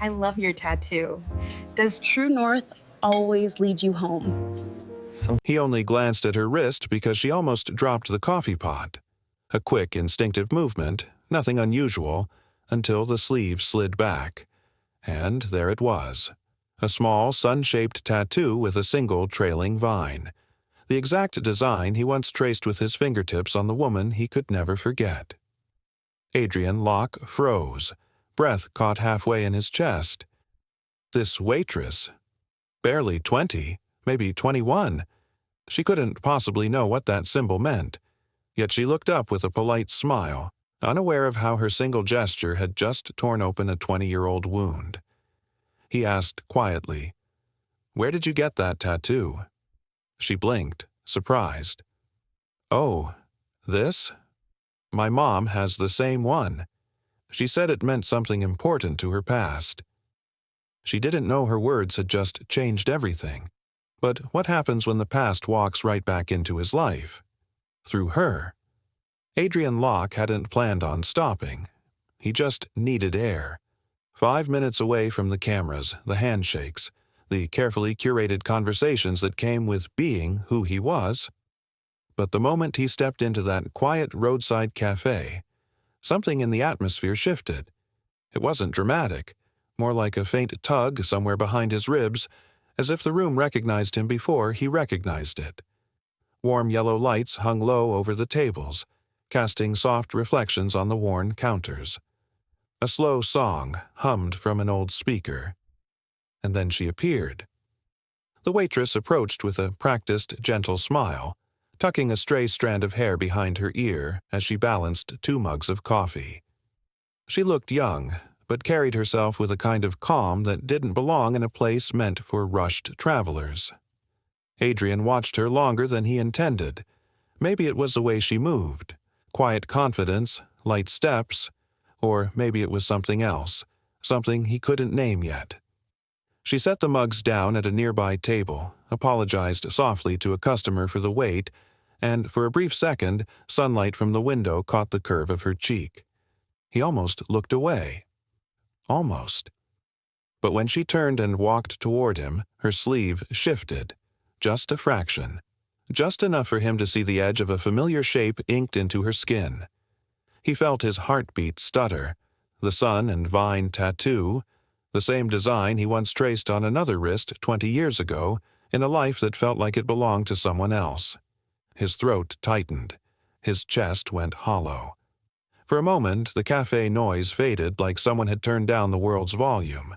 I love your tattoo. Does true north always lead you home? He only glanced at her wrist because she almost dropped the coffee pot. A quick, instinctive movement, nothing unusual, until the sleeve slid back. And there it was. A small, sun-shaped tattoo with a single trailing vine. The exact design he once traced with his fingertips on the woman he could never forget. Adrian Locke froze. Breath caught halfway in his chest. This waitress, barely 20, maybe 21. She couldn't possibly know what that symbol meant. Yet she looked up with a polite smile, unaware of how her single gesture had just torn open a 20-year-old wound. He asked quietly, "Where did you get that tattoo?" She blinked, surprised. "Oh, this? My mom has the same one. She said it meant something important to her past." She didn't know her words had just changed everything. But what happens when the past walks right back into his life? Through her. Adrian Locke hadn't planned on stopping. He just needed air. 5 minutes away from the cameras, the handshakes, the carefully curated conversations that came with being who he was. But the moment he stepped into that quiet roadside cafe, something in the atmosphere shifted. It wasn't dramatic, more like a faint tug somewhere behind his ribs, as if the room recognized him before he recognized it. Warm yellow lights hung low over the tables, casting soft reflections on the worn counters. A slow song hummed from an old speaker. And then she appeared. The waitress approached with a practiced, gentle smile, tucking a stray strand of hair behind her ear as she balanced 2 mugs of coffee. She looked young, but carried herself with a kind of calm that didn't belong in a place meant for rushed travelers. Adrian watched her longer than he intended. Maybe it was the way she moved, quiet confidence, light steps, or maybe it was something else, something he couldn't name yet. She set the mugs down at a nearby table, apologized softly to a customer for the wait, and for a brief second, sunlight from the window caught the curve of her cheek. He almost looked away. Almost. But when she turned and walked toward him, her sleeve shifted. Just a fraction. Just enough for him to see the edge of a familiar shape inked into her skin. He felt his heartbeat stutter. The sun and vine tattoo, the same design he once traced on another wrist 20 years ago, in a life that felt like it belonged to someone else. His throat tightened. His chest went hollow. For a moment, the cafe noise faded like someone had turned down the world's volume.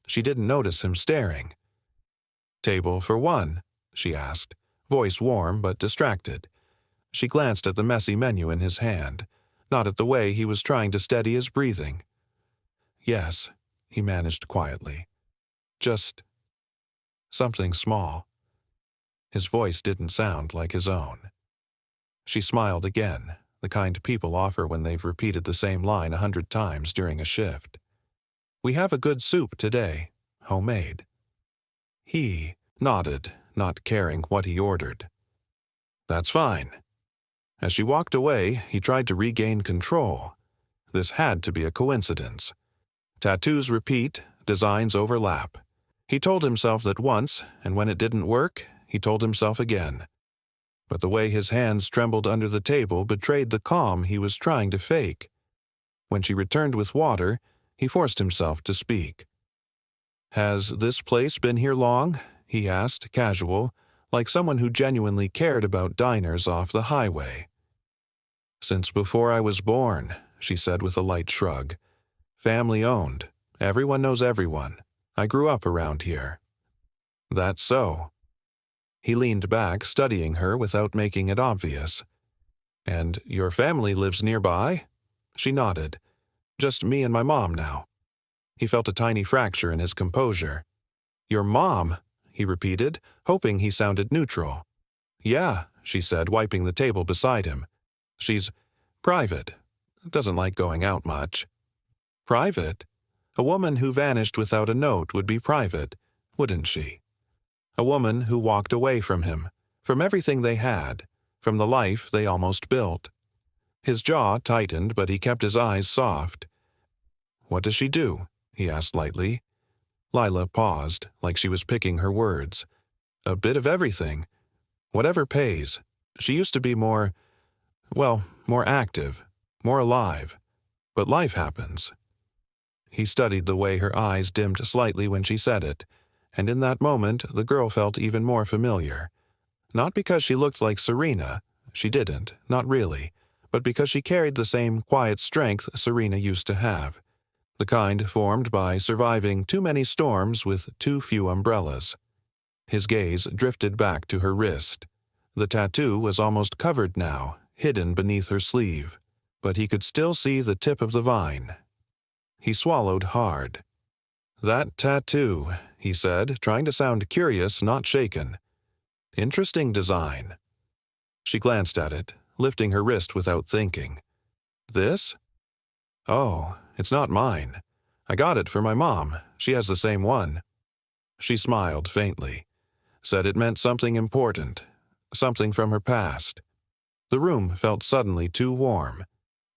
She didn't notice him staring. "Table for one?" she asked, voice warm but distracted. She glanced at the messy menu in his hand, not at the way he was trying to steady his breathing. "Yes," he managed quietly. "Just something small." His voice didn't sound like his own. She smiled again, the kind people offer when they've repeated the same line 100 times during a shift. "We have a good soup today, homemade." He nodded, not caring what he ordered. "That's fine." As she walked away, he tried to regain control. This had to be a coincidence. Tattoos repeat, designs overlap. He told himself that once, and when it didn't work, he told himself again. But the way his hands trembled under the table betrayed the calm he was trying to fake. When she returned with water, he forced himself to speak. "Has this place been here long?" he asked, casual, like someone who genuinely cared about diners off the highway. "Since before I was born," she said with a light shrug. "Family owned. Everyone knows everyone. I grew up around here." "That's so." He leaned back, studying her without making it obvious. "And your family lives nearby?" She nodded. "Just me and my mom now." He felt a tiny fracture in his composure. "Your mom?" he repeated, hoping he sounded neutral. "Yeah," she said, wiping the table beside him. "She's private. Doesn't like going out much." Private? A woman who vanished without a note would be private, wouldn't she? A woman who walked away from him, from everything they had, from the life they almost built. His jaw tightened, but he kept his eyes soft. "What does she do?" he asked lightly. Lila paused, like she was picking her words. A bit of everything. Whatever pays. She used to be more active, more alive. But life happens. He studied the way her eyes dimmed slightly when she said it, and in that moment the girl felt even more familiar. Not because she looked like Serena, she didn't, not really, but because she carried the same quiet strength Serena used to have, the kind formed by surviving too many storms with too few umbrellas. His gaze drifted back to her wrist. The tattoo was almost covered now, hidden beneath her sleeve, but he could still see the tip of the vine. He swallowed hard. "That tattoo," he said, trying to sound curious, not shaken. "Interesting design." She glanced at it, lifting her wrist without thinking. "This? Oh, it's not mine. I got it for my mom. She has the same one." She smiled faintly, said it meant something important, something from her past. The room felt suddenly too warm.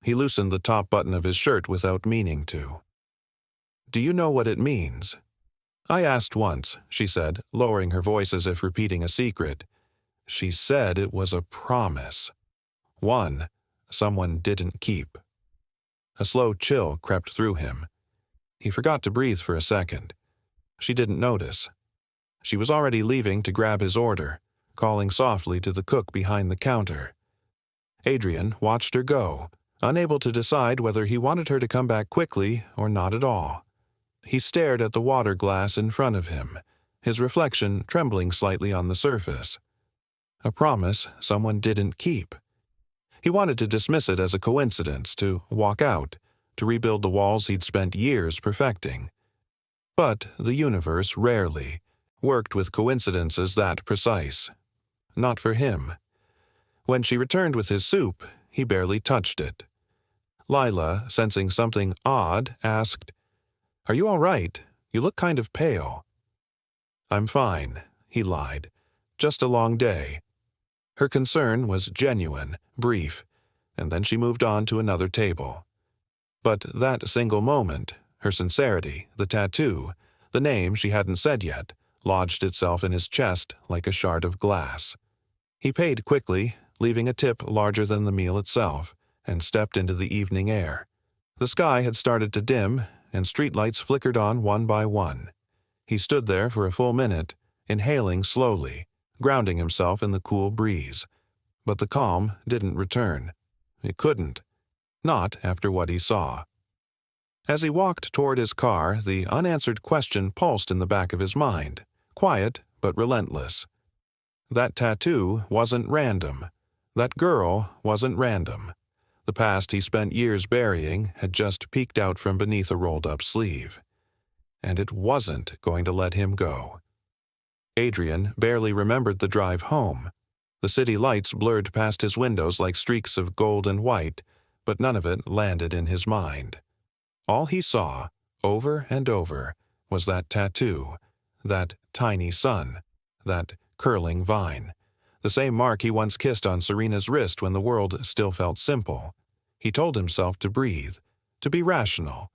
He loosened the top button of his shirt without meaning to. "Do you know what it means?" "I asked once," she said, lowering her voice as if repeating a secret. She said it was a promise. One someone didn't keep. A slow chill crept through him. He forgot to breathe for a second. She didn't notice. She was already leaving to grab his order, calling softly to the cook behind the counter. Adrian watched her go, unable to decide whether he wanted her to come back quickly or not at all. He stared at the water glass in front of him, his reflection trembling slightly on the surface. A promise someone didn't keep. He wanted to dismiss it as a coincidence, to walk out, to rebuild the walls he'd spent years perfecting. But the universe rarely worked with coincidences that precise. Not for him. When she returned with his soup, he barely touched it. Lila, sensing something odd, asked, "Are you all right? You look kind of pale." "I'm fine," he lied. "Just a long day." Her concern was genuine, brief, and then she moved on to another table. But that single moment, her sincerity, the tattoo, the name she hadn't said yet, lodged itself in his chest like a shard of glass. He paid quickly, leaving a tip larger than the meal itself, and stepped into the evening air. The sky had started to dim, and streetlights flickered on one by one. He stood there for a full minute, inhaling slowly, grounding himself in the cool breeze. But the calm didn't return. It couldn't. Not after what he saw. As he walked toward his car, the unanswered question pulsed in the back of his mind, quiet but relentless. That tattoo wasn't random. That girl wasn't random. The past he spent years burying had just peeked out from beneath a rolled-up sleeve. And it wasn't going to let him go. Adrian barely remembered the drive home. The city lights blurred past his windows like streaks of gold and white, but none of it landed in his mind. All he saw, over and over, was that tattoo, that tiny sun, that curling vine, the same mark he once kissed on Serena's wrist when the world still felt simple. He told himself to breathe, to be rational,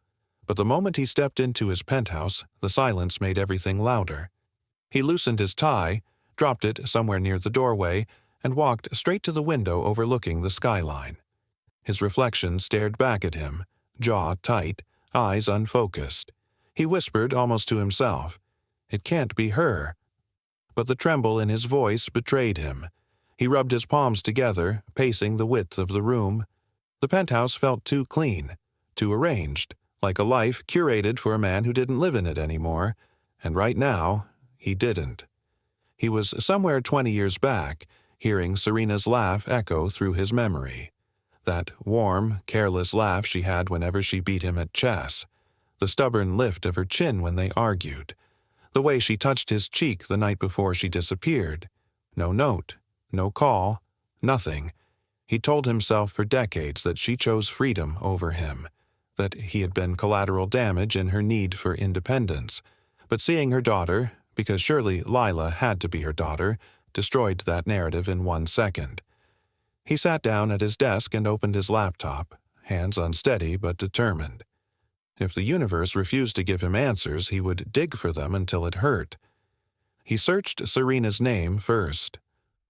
but the moment he stepped into his penthouse, the silence made everything louder. He loosened his tie, dropped it somewhere near the doorway, and walked straight to the window overlooking the skyline. His reflection stared back at him, jaw tight, eyes unfocused. He whispered almost to himself, "It can't be her." But the tremble in his voice betrayed him. He rubbed his palms together, pacing the width of the room. The penthouse felt too clean, too arranged, like a life curated for a man who didn't live in it anymore, and right now, he didn't. He was somewhere 20 years back, hearing Serena's laugh echo through his memory. That warm, careless laugh she had whenever she beat him at chess. The stubborn lift of her chin when they argued. The way she touched his cheek the night before she disappeared. No note, no call, nothing. He told himself for decades that she chose freedom over him, that he had been collateral damage in her need for independence. But seeing her daughter, because surely Lila had to be her daughter, destroyed that narrative in 1 second. He sat down at his desk and opened his laptop, hands unsteady but determined. If the universe refused to give him answers, he would dig for them until it hurt. He searched Serena's name first.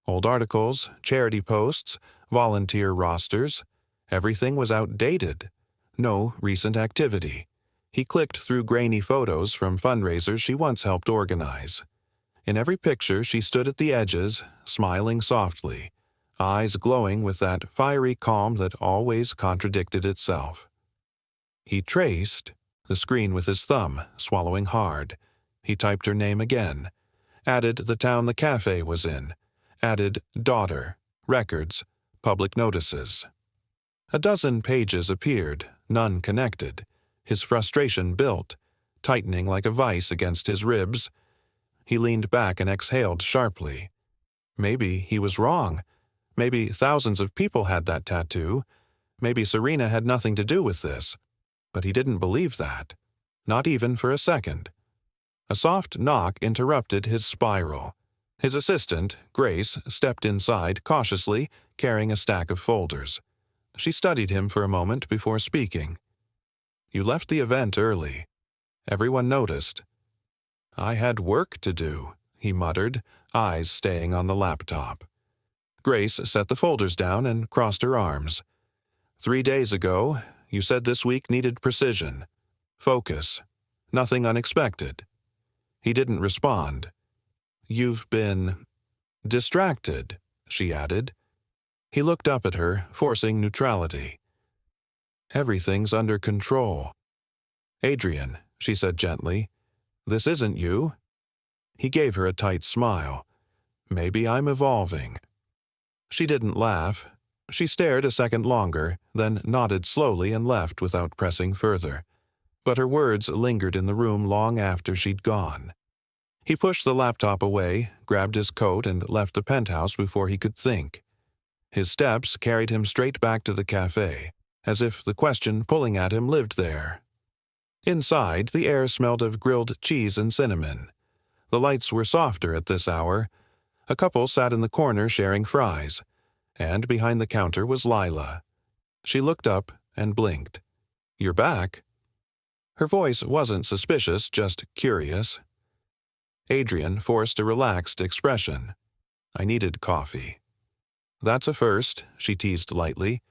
Old articles, charity posts, volunteer rosters. Everything was outdated. No recent activity. He clicked through grainy photos from fundraisers she once helped organize. In every picture, she stood at the edges, smiling softly, eyes glowing with that fiery calm that always contradicted itself. He traced the screen with his thumb, swallowing hard. He typed her name again, added the town the cafe was in, added daughter, records, public notices. A dozen pages appeared, none connected. His frustration built, tightening like a vice against his ribs. He leaned back and exhaled sharply. Maybe he was wrong. Maybe thousands of people had that tattoo. Maybe Serena had nothing to do with this. But he didn't believe that. Not even for a second. A soft knock interrupted his spiral. His assistant, Grace, stepped inside cautiously, carrying a stack of folders. She studied him for a moment before speaking. "You left the event early. Everyone noticed." "I had work to do," he muttered, eyes staying on the laptop. Grace set the folders down and crossed her arms. 3 days ago, you said this week needed precision. Focus. Nothing unexpected." He didn't respond. "You've been distracted," she added. He looked up at her, forcing neutrality. "Everything's under control." "Adrian," she said gently, "this isn't you." He gave her a tight smile. "Maybe I'm evolving." She didn't laugh. She stared a second longer, then nodded slowly and left without pressing further. But her words lingered in the room long after she'd gone. He pushed the laptop away, grabbed his coat, and left the penthouse before he could think. His steps carried him straight back to the cafe, as if the question pulling at him lived there. Inside, the air smelled of grilled cheese and cinnamon. The lights were softer at this hour. A couple sat in the corner sharing fries, and behind the counter was Lila. She looked up and blinked. "You're back?" Her voice wasn't suspicious, just curious. Adrian forced a relaxed expression. "I needed coffee." "That's a first," she teased lightly.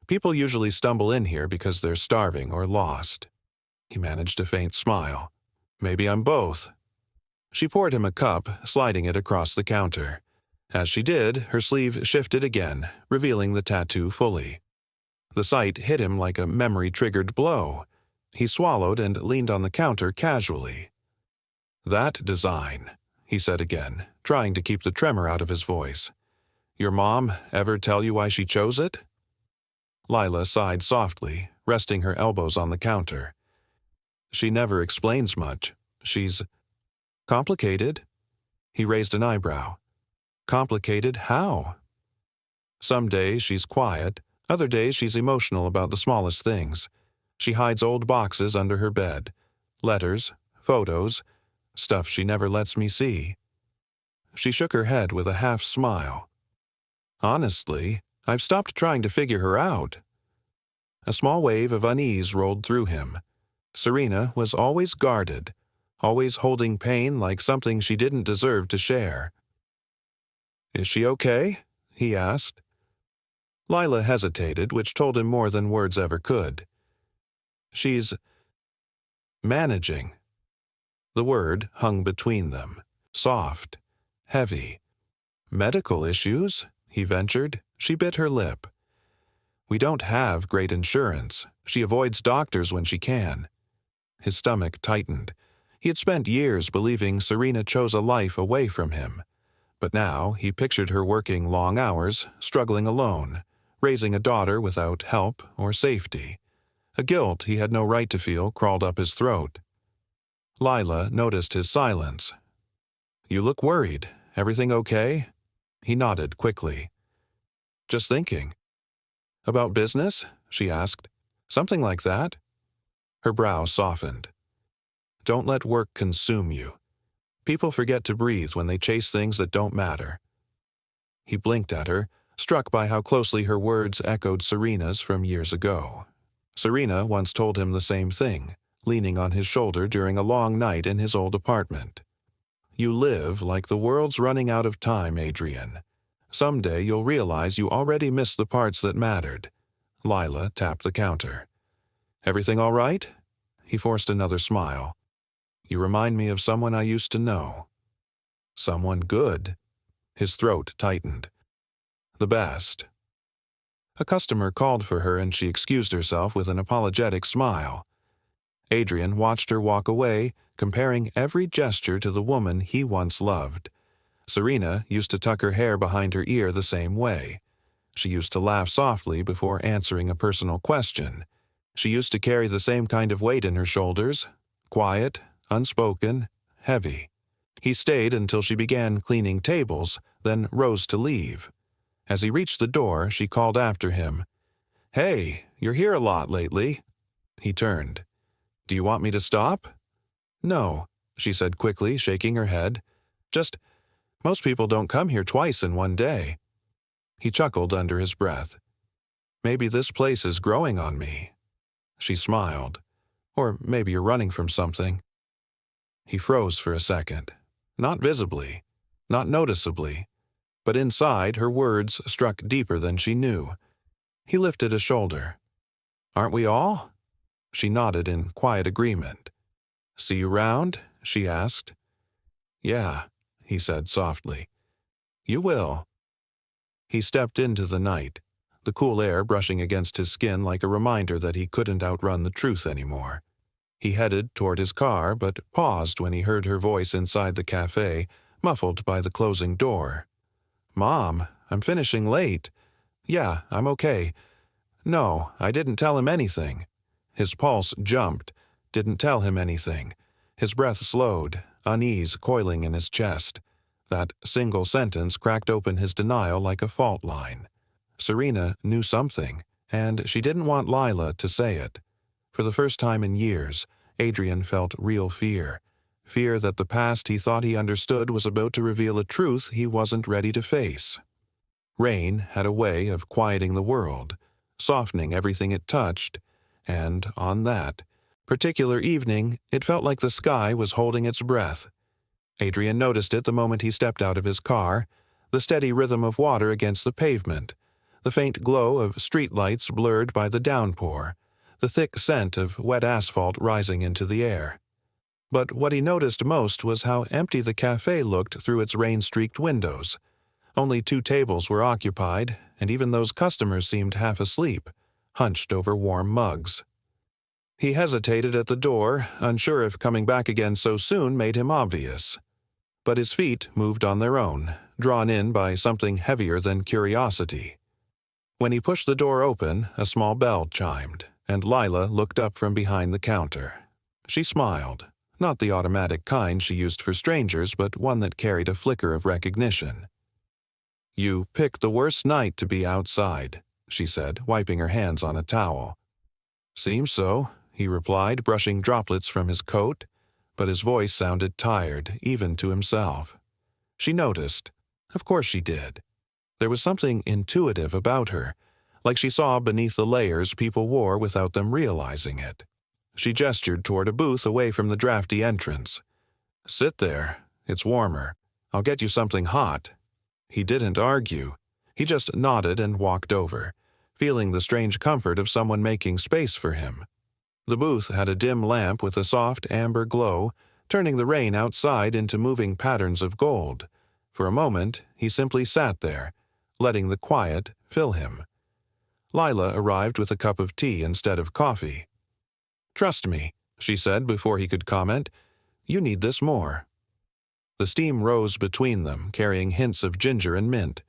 "People usually stumble in here because they're starving or lost." He managed a faint smile. "Maybe I'm both." She poured him a cup, sliding it across the counter. As she did, her sleeve shifted again, revealing the tattoo fully. The sight hit him like a memory-triggered blow. He swallowed and leaned on the counter casually. "That design," he said again, trying to keep the tremor out of his voice. "Your mom ever tell you why she chose it?" Lila sighed softly, resting her elbows on the counter. "She never explains much. She's complicated." He raised an eyebrow. "Complicated how?" "Some days she's quiet, other days she's emotional about the smallest things. She hides old boxes under her bed, letters, photos, stuff she never lets me see." She shook her head with a half-smile. "Honestly, I've stopped trying to figure her out." A small wave of unease rolled through him. Serena was always guarded, always holding pain like something she didn't deserve to share. "Is she okay?" he asked. Lila hesitated, which told him more than words ever could. "She's managing." The word hung between them, soft, heavy. "Medical issues?" he ventured. She bit her lip. "We don't have great insurance. She avoids doctors when she can." His stomach tightened. He had spent years believing Serena chose a life away from him. But now he pictured her working long hours, struggling alone, raising a daughter without help or safety. A guilt he had no right to feel crawled up his throat. Lila noticed his silence. "You look worried. Everything okay?" He nodded quickly. "Just thinking." "About business?" she asked. "Something like that?" Her brow softened. "Don't let work consume you. People forget to breathe when they chase things that don't matter." He blinked at her, struck by how closely her words echoed Serena's from years ago. Serena once told him the same thing, leaning on his shoulder during a long night in his old apartment. "You live like the world's running out of time, Adrian. Someday you'll realize you already missed the parts that mattered." Lila tapped the counter. "Everything all right?" He forced another smile. "You remind me of someone I used to know." "Someone good?" His throat tightened. "The best." A customer called for her and she excused herself with an apologetic smile. Adrian watched her walk away, comparing every gesture to the woman he once loved. Serena used to tuck her hair behind her ear the same way. She used to laugh softly before answering a personal question. She used to carry the same kind of weight in her shoulders, quiet, unspoken, heavy. He stayed until she began cleaning tables, then rose to leave. As he reached the door, she called after him, "Hey, you're here a lot lately." He turned. "Do you want me to stop?" "No," she said quickly, shaking her head. "Just, most people don't come here twice in one day." He chuckled under his breath. "Maybe this place is growing on me." She smiled. "Or maybe you're running from something." He froze for a second. Not visibly, not noticeably, but inside her words struck deeper than she knew. He lifted a shoulder. "Aren't we all?" She nodded in quiet agreement. "See you round?" she asked. "Yeah," he said softly. "You will." He stepped into the night, the cool air brushing against his skin like a reminder that he couldn't outrun the truth anymore. He headed toward his car, but paused when he heard her voice inside the cafe, muffled by the closing door. "Mom, I'm finishing late." "Yeah, I'm okay." "No, I didn't tell him anything." His pulse jumped. Didn't tell him anything. His breath slowed, unease coiling in his chest. That single sentence cracked open his denial like a fault line. Serena knew something, and she didn't want Lila to say it. For the first time in years, Adrian felt real fear. Fear that the past he thought he understood was about to reveal a truth he wasn't ready to face. Rain had a way of quieting the world, softening everything it touched, and on that particular evening, it felt like the sky was holding its breath. Adrian noticed it the moment he stepped out of his car, the steady rhythm of water against the pavement, the faint glow of streetlights blurred by the downpour, the thick scent of wet asphalt rising into the air. But what he noticed most was how empty the cafe looked through its rain-streaked windows. Only 2 tables were occupied, and even those customers seemed half asleep, hunched over warm mugs. He hesitated at the door, unsure if coming back again so soon made him obvious. But his feet moved on their own, drawn in by something heavier than curiosity. When he pushed the door open, a small bell chimed, and Lila looked up from behind the counter. She smiled, not the automatic kind she used for strangers, but one that carried a flicker of recognition. "You picked the worst night to be outside," she said, wiping her hands on a towel. "Seems so," he replied, brushing droplets from his coat, but his voice sounded tired, even to himself. She noticed. Of course she did. There was something intuitive about her, like she saw beneath the layers people wore without them realizing it. She gestured toward a booth away from the drafty entrance. "Sit there. It's warmer. I'll get you something hot." He didn't argue. He just nodded and walked over, feeling the strange comfort of someone making space for him. The booth had a dim lamp with a soft amber glow, turning the rain outside into moving patterns of gold. For a moment, he simply sat there, letting the quiet fill him. Lila arrived with a cup of tea instead of coffee. "Trust me," she said before he could comment. "You need this more." The steam rose between them, carrying hints of ginger and mint.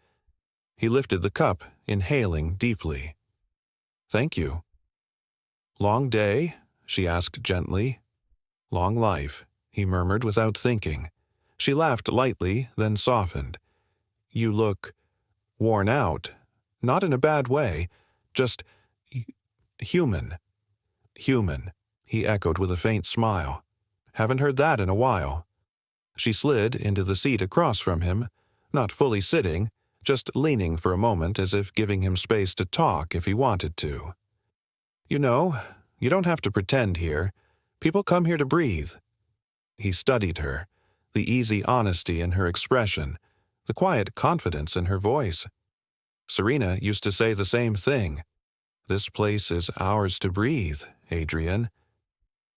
He lifted the cup, inhaling deeply. "Thank you." "Long day?" she asked gently. "Long life," he murmured without thinking. She laughed lightly, then softened. "You look worn out. Not in a bad way, just human." "Human," he echoed with a faint smile. "Haven't heard that in a while." She slid into the seat across from him, not fully sitting, just leaning for a moment as if giving him space to talk if he wanted to. "You know, you don't have to pretend here. People come here to breathe. He studied her, the easy honesty in her expression, the quiet confidence in her voice. Serena used to say the same thing. This place is ours to breathe, Adrian.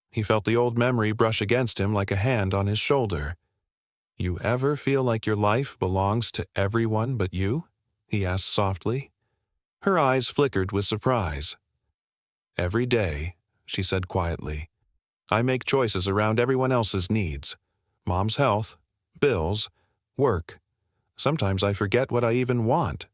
He felt the old memory brush against him like a hand on his shoulder. You ever feel like your life belongs to everyone but you? He asked softly. Her eyes flickered with surprise. Every day, she said quietly. I make choices around everyone else's needs. Mom's health, bills, work. Sometimes I forget what I even want.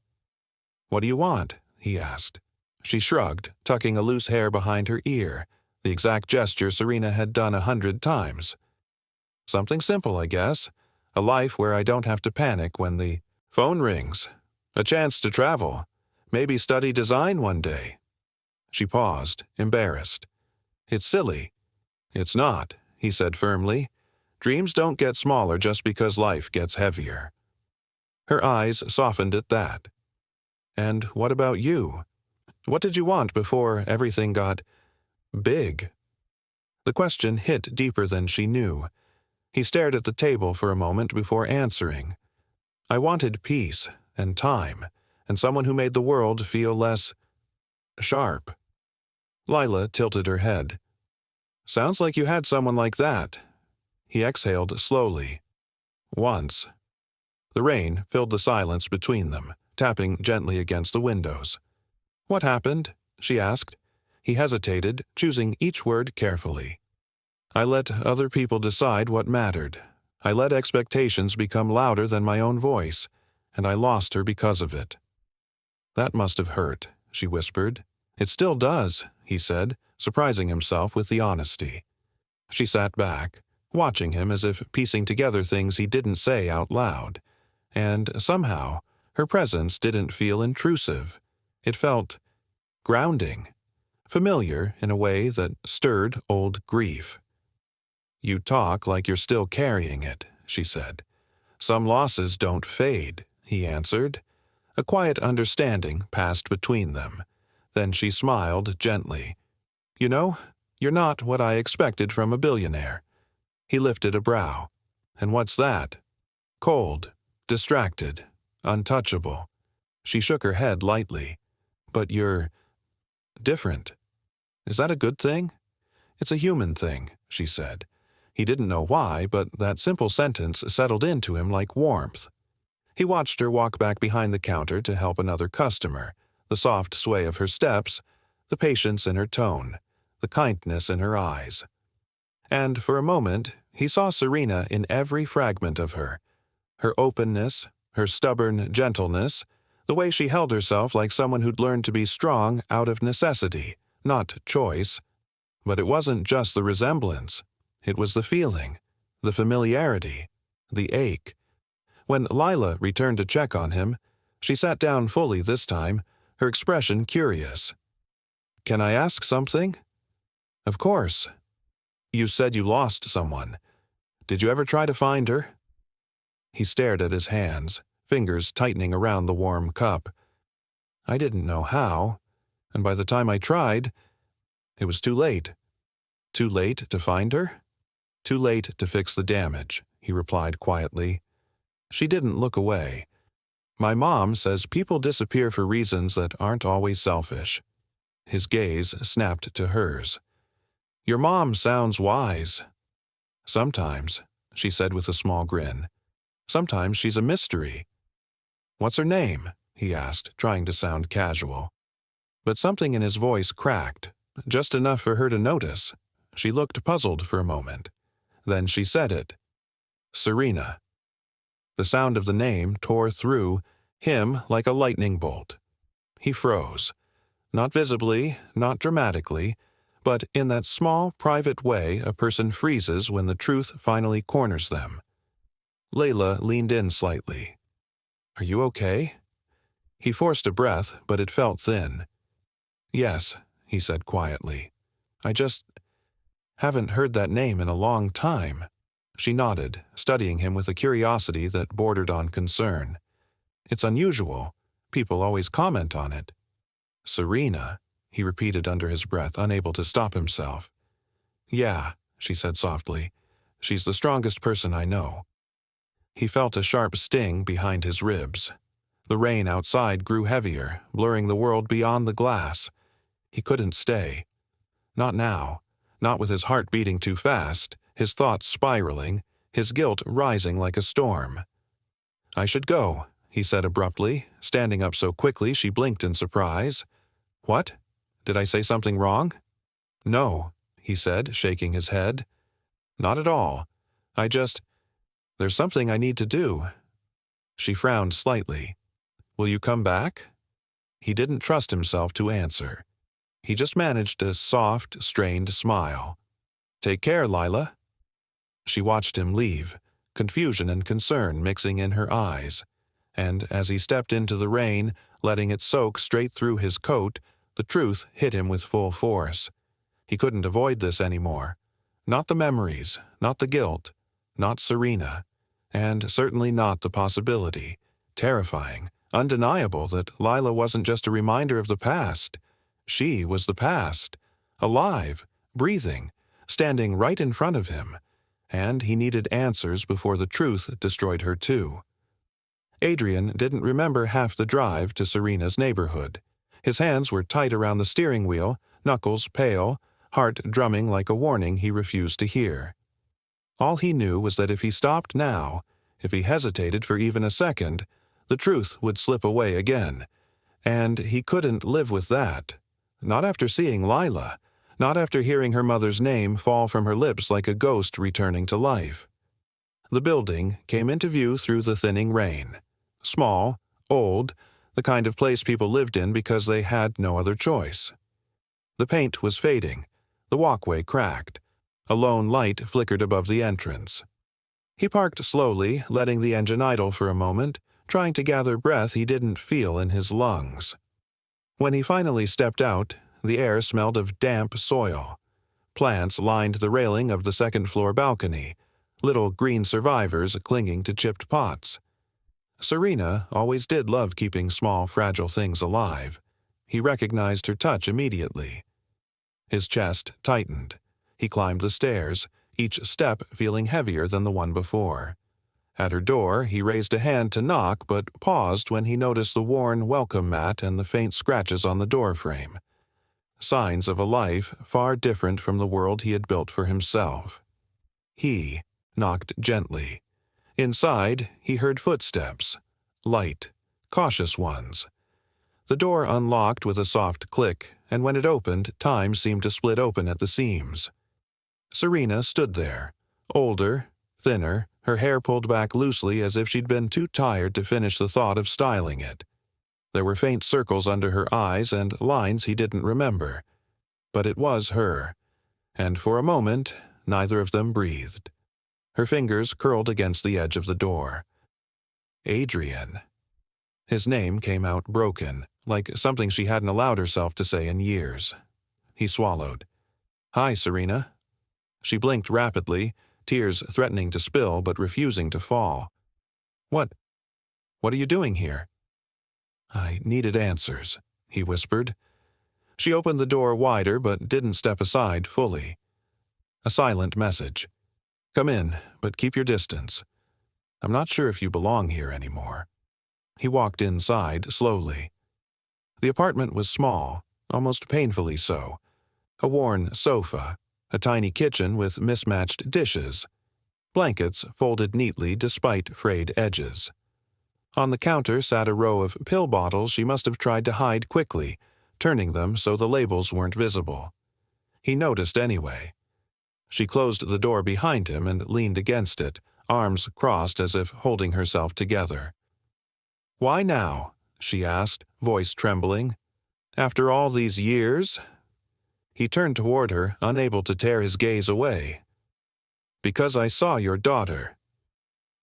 What do you want? He asked. She shrugged, tucking a loose hair behind her ear, the exact gesture Serena had done 100 times. Something simple, I guess. A life where I don't have to panic when the phone rings. A chance to travel. Maybe study design one day. She paused, embarrassed. It's silly. It's not, he said firmly. Dreams don't get smaller just because life gets heavier. Her eyes softened at that. And what about you? What did you want before everything got big? The question hit deeper than she knew. He stared at the table for a moment before answering. I wanted peace and time, and someone who made the world feel less sharp. Lila tilted her head. Sounds like you had someone like that. He exhaled slowly. Once. The rain filled the silence between them, tapping gently against the windows. What happened? She asked. He hesitated, choosing each word carefully. I let other people decide what mattered. I let expectations become louder than my own voice, and I lost her because of it. That must have hurt, she whispered. It still does, he said, surprising himself with the honesty. She sat back, watching him as if piecing together things he didn't say out loud. And somehow, her presence didn't feel intrusive. It felt grounding, familiar in a way that stirred old grief. You talk like you're still carrying it, she said. Some losses don't fade, he answered. A quiet understanding passed between them. Then she smiled gently. You know, you're not what I expected from a billionaire. He lifted a brow. And what's that? Cold, distracted, untouchable. She shook her head lightly. But you're different. Is that a good thing? It's a human thing, she said. He didn't know why, but that simple sentence settled into him like warmth. He watched her walk back behind the counter to help another customer, the soft sway of her steps, the patience in her tone, the kindness in her eyes. And for a moment, he saw Serena in every fragment of her. Her openness, her stubborn gentleness, the way she held herself like someone who'd learned to be strong out of necessity, not choice. But it wasn't just the resemblance. It was the feeling, the familiarity, the ache. When Lila returned to check on him, she sat down fully this time, her expression curious. Can I ask something? Of course. You said you lost someone. Did you ever try to find her? He stared at his hands, fingers tightening around the warm cup. I didn't know how, and by the time I tried, it was too late. Too late to find her? Too late to fix the damage, he replied quietly. She didn't look away. My mom says people disappear for reasons that aren't always selfish. His gaze snapped to hers. Your mom sounds wise. Sometimes, she said with a small grin. Sometimes she's a mystery. What's her name? He asked, trying to sound casual. But something in his voice cracked, just enough for her to notice. She looked puzzled for a moment. Then she said it. Serena. The sound of the name tore through him like a lightning bolt. He froze. Not visibly, not dramatically, but in that small, private way a person freezes when the truth finally corners them. Layla leaned in slightly. Are you okay? He forced a breath, but it felt thin. Yes, he said quietly. I just haven't heard that name in a long time. She nodded, studying him with a curiosity that bordered on concern. It's unusual. People always comment on it. Serena, he repeated under his breath, unable to stop himself. Yeah, she said softly. She's the strongest person I know. He felt a sharp sting behind his ribs. The rain outside grew heavier, blurring the world beyond the glass. He couldn't stay. Not now. Not with his heart beating too fast, his thoughts spiraling, his guilt rising like a storm. I should go, he said abruptly, standing up so quickly she blinked in surprise. What? Did I say something wrong? No, he said, shaking his head. Not at all. There's something I need to do. She frowned slightly. Will you come back? He didn't trust himself to answer. He just managed a soft, strained smile. Take care, Lila. She watched him leave, confusion and concern mixing in her eyes, and as he stepped into the rain, letting it soak straight through his coat, the truth hit him with full force. He couldn't avoid this anymore. Not the memories, not the guilt, not Serena, and certainly not the possibility, terrifying, undeniable, that Lila wasn't just a reminder of the past. She was the past, alive, breathing, standing right in front of him, and he needed answers before the truth destroyed her too. Adrian didn't remember half the drive to Serena's neighborhood. His hands were tight around the steering wheel, knuckles pale, heart drumming like a warning he refused to hear. All he knew was that if he stopped now, if he hesitated for even a second, the truth would slip away again, and he couldn't live with that. Not after seeing Lila, not after hearing her mother's name fall from her lips like a ghost returning to life. The building came into view through the thinning rain. Small, old, the kind of place people lived in because they had no other choice. The paint was fading, the walkway cracked. A lone light flickered above the entrance. He parked slowly, letting the engine idle for a moment, trying to gather breath he didn't feel in his lungs. When he finally stepped out, the air smelled of damp soil. Plants lined the railing of the second-floor balcony, little green survivors clinging to chipped pots. Serena always did love keeping small, fragile things alive. He recognized her touch immediately. His chest tightened. He climbed the stairs, each step feeling heavier than the one before. At her door, he raised a hand to knock but paused when he noticed the worn welcome mat and the faint scratches on the doorframe. Signs of a life far different from the world he had built for himself. He knocked gently. Inside, he heard footsteps, light, cautious ones. The door unlocked with a soft click, and when it opened, time seemed to split open at the seams. Serena stood there, older, thinner, her hair pulled back loosely as if she'd been too tired to finish the thought of styling it. There were faint circles under her eyes and lines he didn't remember. But it was her, and for a moment, neither of them breathed. Her fingers curled against the edge of the door. Adrian. His name came out broken, like something she hadn't allowed herself to say in years. He swallowed. Hi, Serena. She blinked rapidly, tears threatening to spill but refusing to fall. What are you doing here? I needed answers, he whispered. She opened the door wider but didn't step aside fully. A silent message. Come in, but keep your distance. I'm not sure if you belong here anymore. He walked inside slowly. The apartment was small, almost painfully so. A worn sofa, a tiny kitchen with mismatched dishes, blankets folded neatly despite frayed edges. On the counter sat a row of pill bottles she must have tried to hide quickly, turning them so the labels weren't visible. He noticed anyway. She closed the door behind him and leaned against it, arms crossed as if holding herself together. Why now? She asked, voice trembling. After all these years? He turned toward her, unable to tear his gaze away. Because I saw your daughter.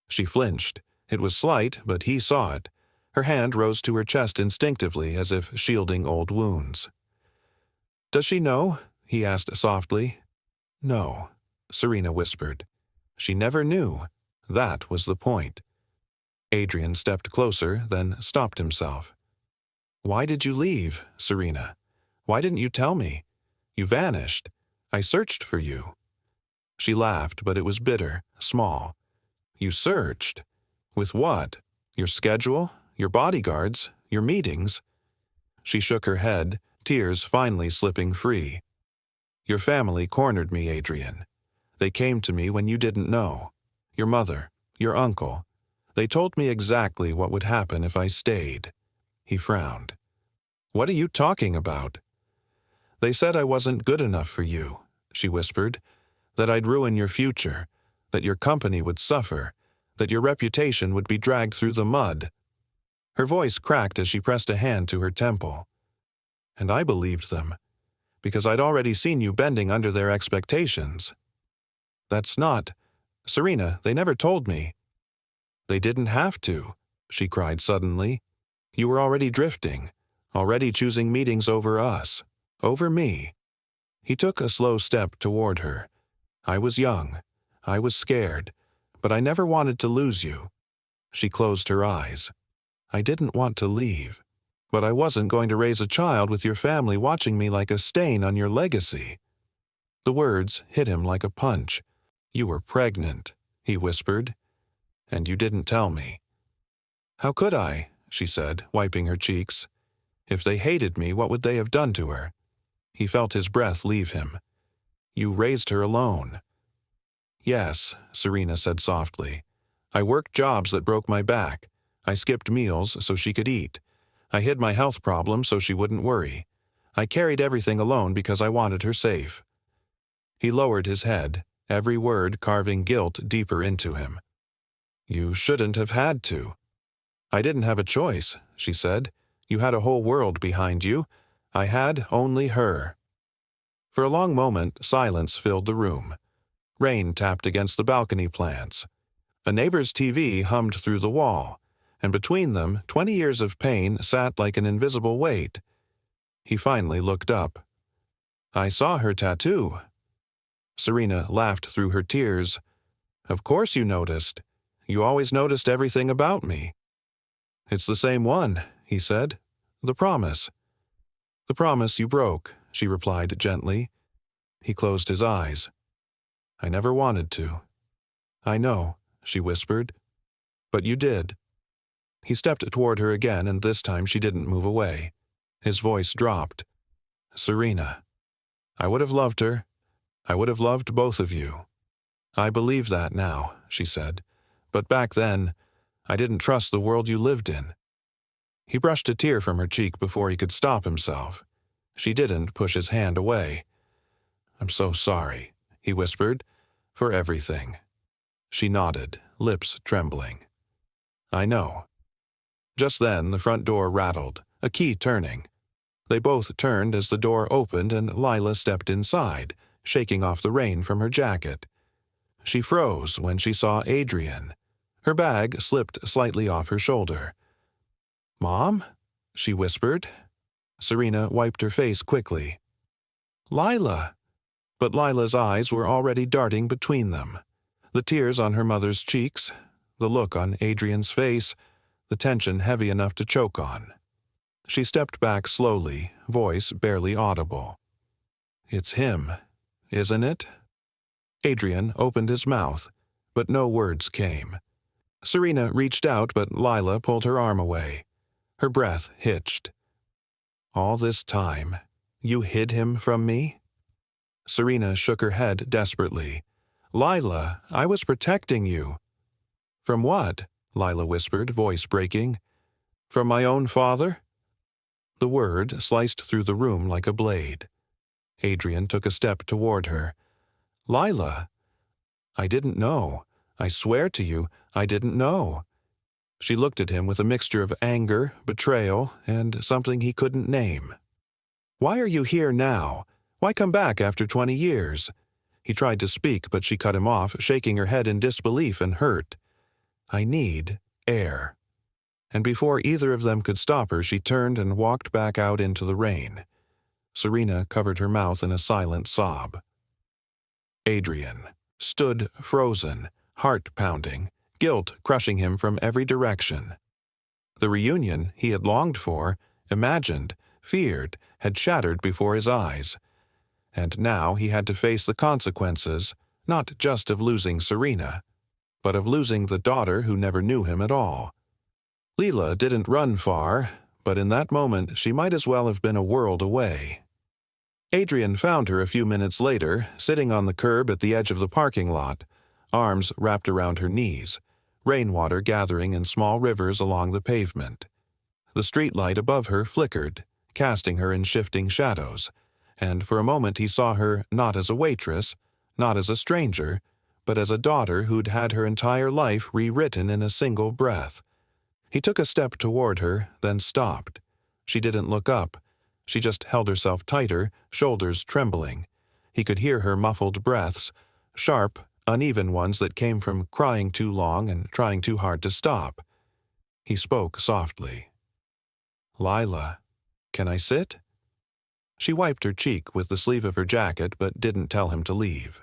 She flinched. It was slight, but he saw it. Her hand rose to her chest instinctively, as if shielding old wounds. Does she know? He asked softly. No, Serena whispered. She never knew. That was the point. Adrian stepped closer, then stopped himself. Why did you leave, Serena? Why didn't you tell me? You vanished. I searched for you." She laughed, but it was bitter, small. "You searched? With what? Your schedule? Your bodyguards? Your meetings?" She shook her head, tears finally slipping free. "Your family cornered me, Adrian. They came to me when you didn't know. Your mother, your uncle. They told me exactly what would happen if I stayed." He frowned. "What are you talking about?" "They said I wasn't good enough for you," she whispered. "That I'd ruin your future, that your company would suffer, that your reputation would be dragged through the mud." Her voice cracked as she pressed a hand to her temple. "And I believed them, because I'd already seen you bending under their expectations." "That's not... Serena, they never told me." "They didn't have to," she cried suddenly. "You were already drifting, already choosing meetings over us, over me." He took a slow step toward her. "I was young. I was scared. But I never wanted to lose you." She closed her eyes. "I didn't want to leave. But I wasn't going to raise a child with your family watching me like a stain on your legacy." The words hit him like a punch. "You were pregnant," he whispered. "And you didn't tell me." "How could I?" she said, wiping her cheeks. "If they hated me, what would they have done to her?" He felt his breath leave him. "You raised her alone." "Yes," Serena said softly. "I worked jobs that broke my back. I skipped meals so she could eat. I hid my health problems so she wouldn't worry. I carried everything alone because I wanted her safe." He lowered his head, every word carving guilt deeper into him. "You shouldn't have had to." "I didn't have a choice," she said. "You had a whole world behind you. I had only her." For a long moment, silence filled the room. Rain tapped against the balcony plants. A neighbor's TV hummed through the wall, and between them, 20 years of pain sat like an invisible weight. He finally looked up. "I saw her tattoo." Serena laughed through her tears. "Of course you noticed. You always noticed everything about me." "It's the same one," he said. "The promise." "The promise you broke," she replied gently. He closed his eyes. "I never wanted to." "I know," she whispered. "But you did." He stepped toward her again, and this time she didn't move away. His voice dropped. "Serena, I would have loved her. I would have loved both of you." "I believe that now," she said. "But back then, I didn't trust the world you lived in." He brushed a tear from her cheek before he could stop himself. She didn't push his hand away. "I'm so sorry," he whispered, "for everything." She nodded, lips trembling. "I know." Just then, the front door rattled, a key turning. They both turned as the door opened and Lila stepped inside, shaking off the rain from her jacket. She froze when she saw Adrian. Her bag slipped slightly off her shoulder. "Mom?" she whispered. Serena wiped her face quickly. "Lila!" But Lila's eyes were already darting between them. The tears on her mother's cheeks, the look on Adrian's face, the tension heavy enough to choke on. She stepped back slowly, voice barely audible. "It's him, isn't it?" Adrian opened his mouth, but no words came. Serena reached out, but Lila pulled her arm away. Her breath hitched. "All this time, you hid him from me?" Serena shook her head desperately. "Lila, I was protecting you." "From what?" Lila whispered, voice breaking. "From my own father?" The word sliced through the room like a blade. Adrian took a step toward her. "Lila, I didn't know. I swear to you, I didn't know." She looked at him with a mixture of anger, betrayal, and something he couldn't name. "Why are you here now? Why come back after 20 years? He tried to speak, but she cut him off, shaking her head in disbelief and hurt. "I need air." And before either of them could stop her, she turned and walked back out into the rain. Serena covered her mouth in a silent sob. Adrian stood frozen, heart pounding, guilt crushing him from every direction. The reunion he had longed for, imagined, feared, had shattered before his eyes. And now he had to face the consequences, not just of losing Serena, but of losing the daughter who never knew him at all. Leela didn't run far, but in that moment she might as well have been a world away. Adrian found her a few minutes later, sitting on the curb at the edge of the parking lot, arms wrapped around her knees, rainwater gathering in small rivers along the pavement. The streetlight above her flickered, casting her in shifting shadows, and for a moment he saw her not as a waitress, not as a stranger, but as a daughter who'd had her entire life rewritten in a single breath. He took a step toward her, then stopped. She didn't look up. She just held herself tighter, shoulders trembling. He could hear her muffled breaths, sharp, uneven ones that came from crying too long and trying too hard to stop. He spoke softly. "Lila, can I sit?" She wiped her cheek with the sleeve of her jacket but didn't tell him to leave.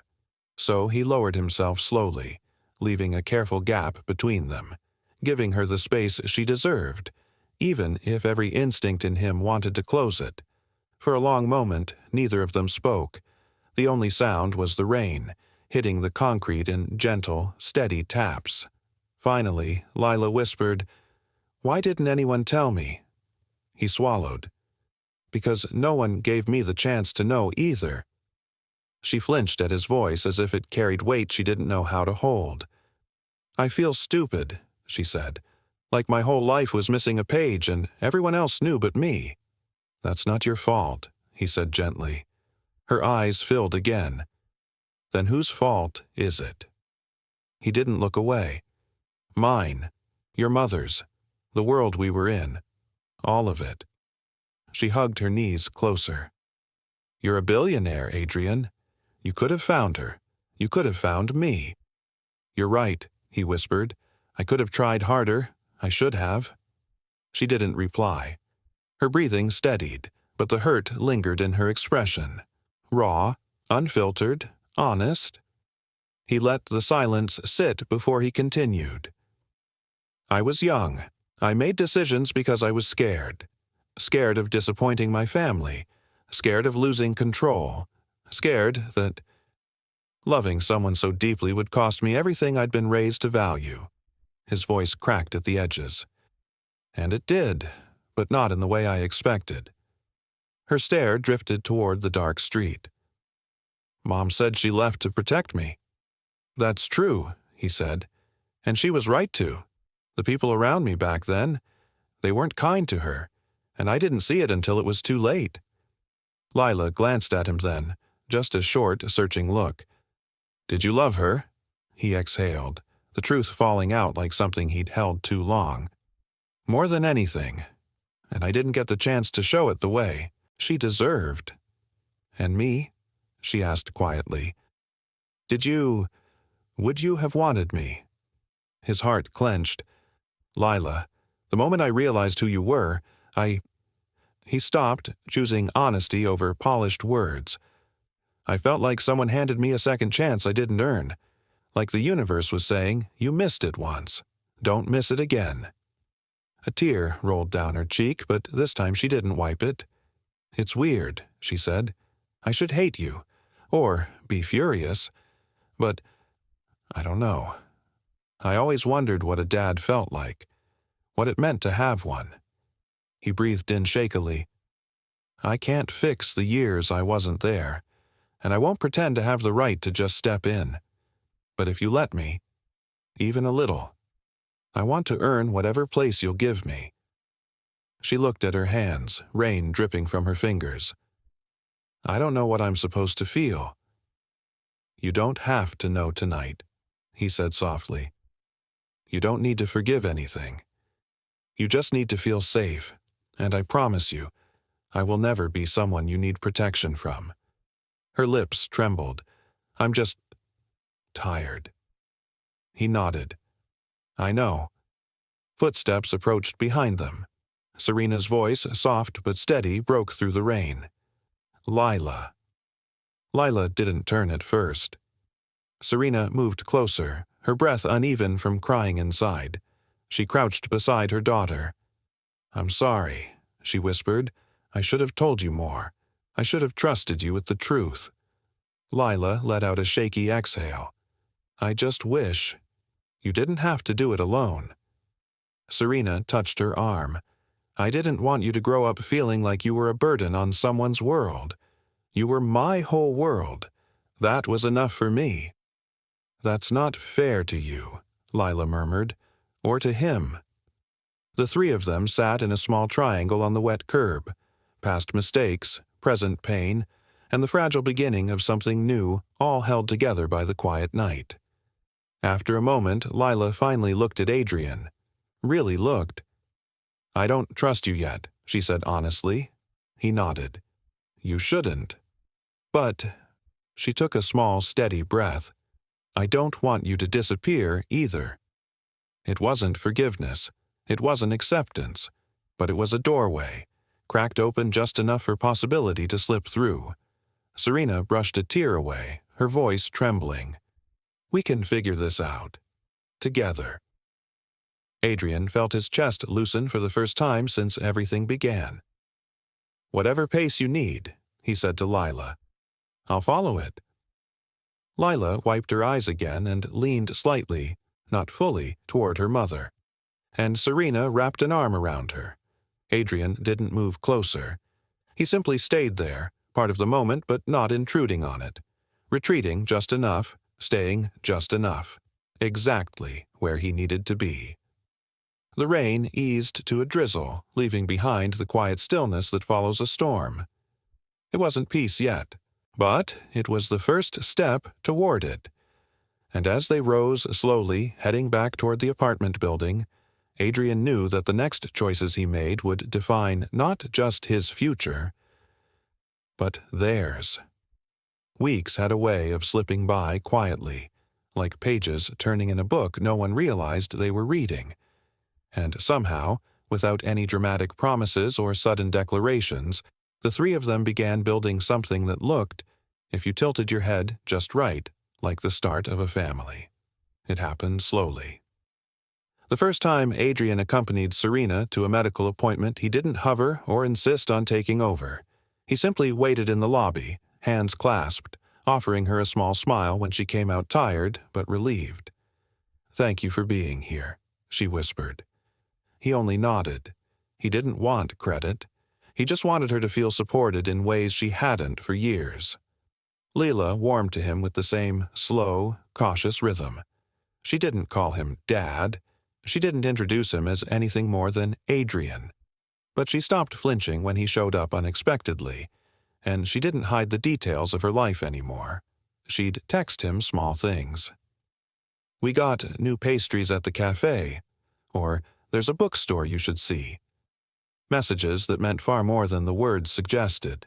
So he lowered himself slowly, leaving a careful gap between them, giving her the space she deserved, even if every instinct in him wanted to close it. For a long moment, neither of them spoke. The only sound was the rain, hitting the concrete in gentle, steady taps. Finally, Lila whispered, "Why didn't anyone tell me?" He swallowed. "Because no one gave me the chance to know either." She flinched at his voice as if it carried weight she didn't know how to hold. "I feel stupid," she said, "like my whole life was missing a page and everyone else knew but me." "That's not your fault," he said gently. Her eyes filled again. "Then whose fault is it?" He didn't look away. "Mine. Your mother's. The world we were in. All of it." She hugged her knees closer. "You're a billionaire, Adrian. You could have found her. You could have found me." "You're right," he whispered. "I could have tried harder. I should have." She didn't reply. Her breathing steadied, but the hurt lingered in her expression. Raw, unfiltered, honest. He let the silence sit before he continued. "I was young. I made decisions because I was scared. Scared of disappointing my family. Scared of losing control. Scared that loving someone so deeply would cost me everything I'd been raised to value." His voice cracked at the edges. "And it did, but not in the way I expected." Her stare drifted toward the dark street. "Mom said she left to protect me." "That's true," he said. "And she was right to. The people around me back then, they weren't kind to her, and I didn't see it until it was too late." Lila glanced at him then, just a short, searching look. "Did you love her?" He exhaled, the truth falling out like something he'd held too long. "More than anything. And I didn't get the chance to show it the way she deserved." "And me?" she asked quietly. Would you have wanted me?" His heart clenched. "Lila, the moment I realized who you were, He stopped, choosing honesty over polished words. "I felt like someone handed me a second chance I didn't earn. Like the universe was saying, you missed it once. Don't miss it again." A tear rolled down her cheek, but this time she didn't wipe it. "It's weird," she said. "I should hate you, or be furious, but I don't know. I always wondered what a dad felt like, what it meant to have one." He breathed in shakily. "I can't fix the years I wasn't there, and I won't pretend to have the right to just step in. But if you let me, even a little, I want to earn whatever place you'll give me." She looked at her hands, rain dripping from her fingers. "I don't know what I'm supposed to feel." "You don't have to know tonight," he said softly. "You don't need to forgive anything. You just need to feel safe, and I promise you, I will never be someone you need protection from." Her lips trembled. "I'm just tired." He nodded. "I know." Footsteps approached behind them. Serena's voice, soft but steady, broke through the rain. "Lila." Lila didn't turn at first. Serena moved closer, her breath uneven from crying inside. She crouched beside her daughter. "I'm sorry," she whispered. "I should have told you more. I should have trusted you with the truth." Lila let out a shaky exhale. "I just wish. You didn't have to do it alone." Serena touched her arm. "I didn't want you to grow up feeling like you were a burden on someone's world. You were my whole world. That was enough for me." "That's not fair to you," Lila murmured, "or to him." The three of them sat in a small triangle on the wet curb. Past mistakes, present pain, and the fragile beginning of something new, all held together by the quiet night. After a moment, Lila finally looked at Adrian. Really looked. "I don't trust you yet," she said honestly. He nodded. "You shouldn't. But," she took a small, steady breath, "I don't want you to disappear either." It wasn't forgiveness. It wasn't acceptance. But it was a doorway, cracked open just enough for possibility to slip through. Serena brushed a tear away, her voice trembling. "We can figure this out. Together." Adrian felt his chest loosen for the first time since everything began. "Whatever pace you need," he said to Lila. "I'll follow it." Lila wiped her eyes again and leaned slightly, not fully, toward her mother. And Serena wrapped an arm around her. Adrian didn't move closer. He simply stayed there, part of the moment but not intruding on it. Retreating just enough, staying just enough. Exactly where he needed to be. The rain eased to a drizzle, leaving behind the quiet stillness that follows a storm. It wasn't peace yet, but it was the first step toward it. And as they rose slowly, heading back toward the apartment building, Adrian knew that the next choices he made would define not just his future, but theirs. Weeks had a way of slipping by quietly, like pages turning in a book no one realized they were reading. And somehow, without any dramatic promises or sudden declarations, the three of them began building something that looked, if you tilted your head just right, like the start of a family. It happened slowly. The first time Adrian accompanied Serena to a medical appointment, he didn't hover or insist on taking over. He simply waited in the lobby, hands clasped, offering her a small smile when she came out tired but relieved. "Thank you for being here," she whispered. He only nodded. He didn't want credit. He just wanted her to feel supported in ways she hadn't for years. Leela warmed to him with the same slow, cautious rhythm. She didn't call him Dad. She didn't introduce him as anything more than Adrian. But she stopped flinching when he showed up unexpectedly, and she didn't hide the details of her life anymore. She'd text him small things. "We got new pastries at the cafe," or "There's a bookstore you should see." Messages that meant far more than the words suggested.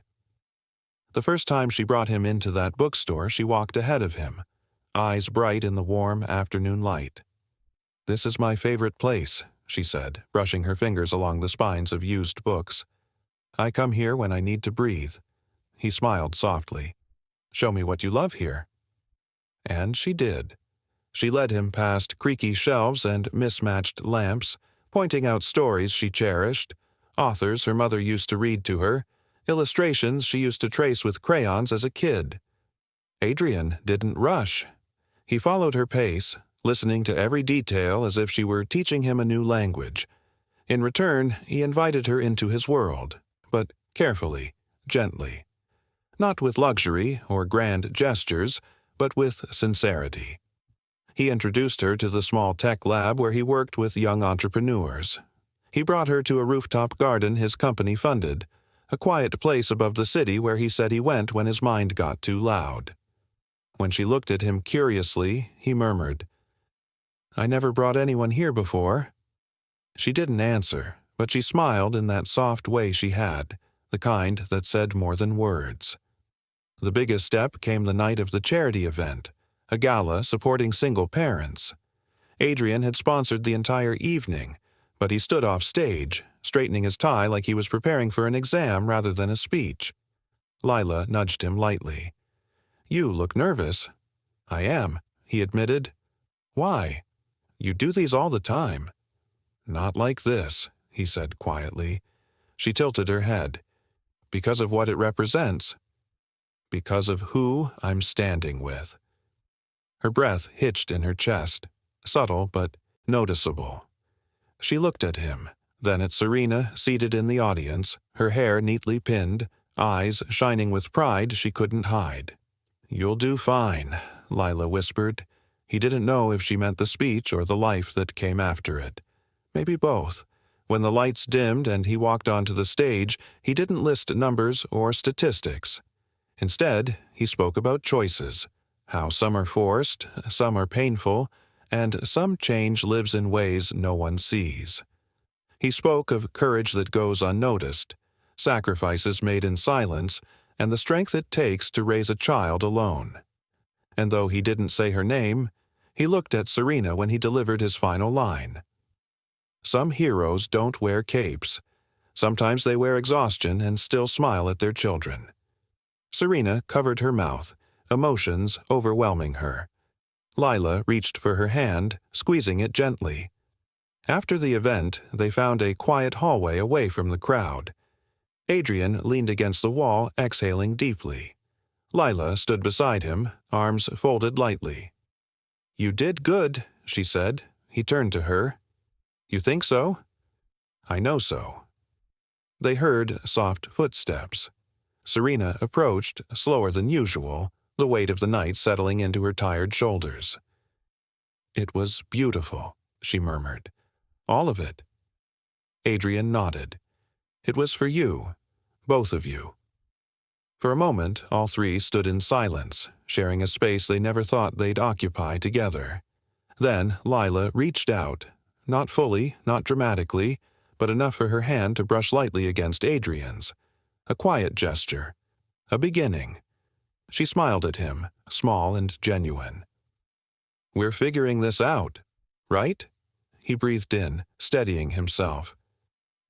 The first time she brought him into that bookstore, she walked ahead of him, eyes bright in the warm afternoon light. "This is my favorite place," she said, brushing her fingers along the spines of used books. "I come here when I need to breathe." He smiled softly. "Show me what you love here." And she did. She led him past creaky shelves and mismatched lamps, pointing out stories she cherished, authors her mother used to read to her, illustrations she used to trace with crayons as a kid. Adrian didn't rush. He followed her pace, listening to every detail as if she were teaching him a new language. In return, he invited her into his world, but carefully, gently. Not with luxury or grand gestures, but with sincerity. He introduced her to the small tech lab where he worked with young entrepreneurs. He brought her to a rooftop garden his company funded, a quiet place above the city where he said he went when his mind got too loud. When she looked at him curiously, he murmured, "I never brought anyone here before." She didn't answer, but she smiled in that soft way she had, the kind that said more than words. The biggest step came the night of the charity event, a gala supporting single parents. Adrian had sponsored the entire evening, but he stood off stage, straightening his tie like he was preparing for an exam rather than a speech. Lila nudged him lightly. "You look nervous." "I am," he admitted. "Why?" "You do these all the time." "Not like this," he said quietly. She tilted her head. because of what it represents, because of who I'm standing with. Her breath hitched in her chest, subtle but noticeable. She looked at him, then at Serena seated in the audience, her hair neatly pinned, eyes shining with pride she couldn't hide. "You'll do fine," Lila whispered. He didn't know if she meant the speech or the life that came after it. Maybe both. When the lights dimmed and he walked onto the stage, he didn't list numbers or statistics. Instead, he spoke about choices, how some are forced, some are painful, and some change lives in ways no one sees. He spoke of courage that goes unnoticed, sacrifices made in silence, and the strength it takes to raise a child alone. And though he didn't say her name, he looked at Serena when he delivered his final line. Some heroes don't wear capes. Sometimes they wear exhaustion and still smile at their children. Serena covered her mouth, emotions overwhelming her. Lila reached for her hand, squeezing it gently. After the event, they found a quiet hallway away from the crowd. Adrian leaned against the wall, exhaling deeply. Lila stood beside him, arms folded lightly. "You did good," she said. He turned to her. "You think so?" "I know so." They heard soft footsteps. Serena approached, slower than usual, the weight of the night settling into her tired shoulders. "It was beautiful," she murmured. "All of it." Adrian nodded. "It was for you, both of you." For a moment, all three stood in silence, sharing a space they never thought they'd occupy together. Then Lila reached out, not fully, not dramatically, but enough for her hand to brush lightly against Adrian's. A quiet gesture. A beginning. She smiled at him, small and genuine. "We're figuring this out, right?" He breathed in, steadying himself.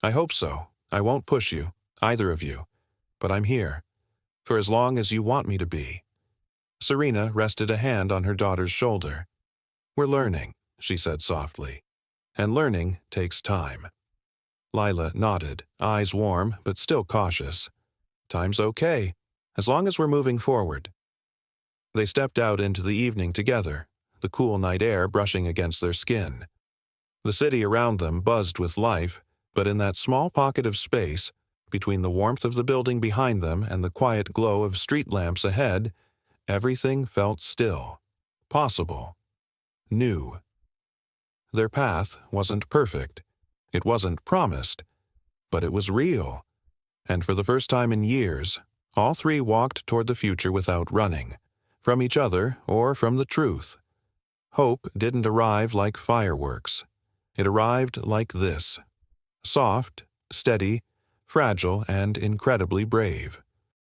"I hope so. I won't push you, either of you. But I'm here. For as long as you want me to be." Serena rested a hand on her daughter's shoulder. "We're learning," she said softly. "And learning takes time." Lila nodded, eyes warm but still cautious. "Time's okay, as long as we're moving forward." They stepped out into the evening together, the cool night air brushing against their skin. The city around them buzzed with life, but in that small pocket of space, between the warmth of the building behind them and the quiet glow of street lamps ahead, everything felt still, possible, new. Their path wasn't perfect. It wasn't promised, but it was real. And for the first time in years, all three walked toward the future without running, from each other or from the truth. Hope didn't arrive like fireworks. It arrived like this: soft, steady, fragile, and incredibly brave.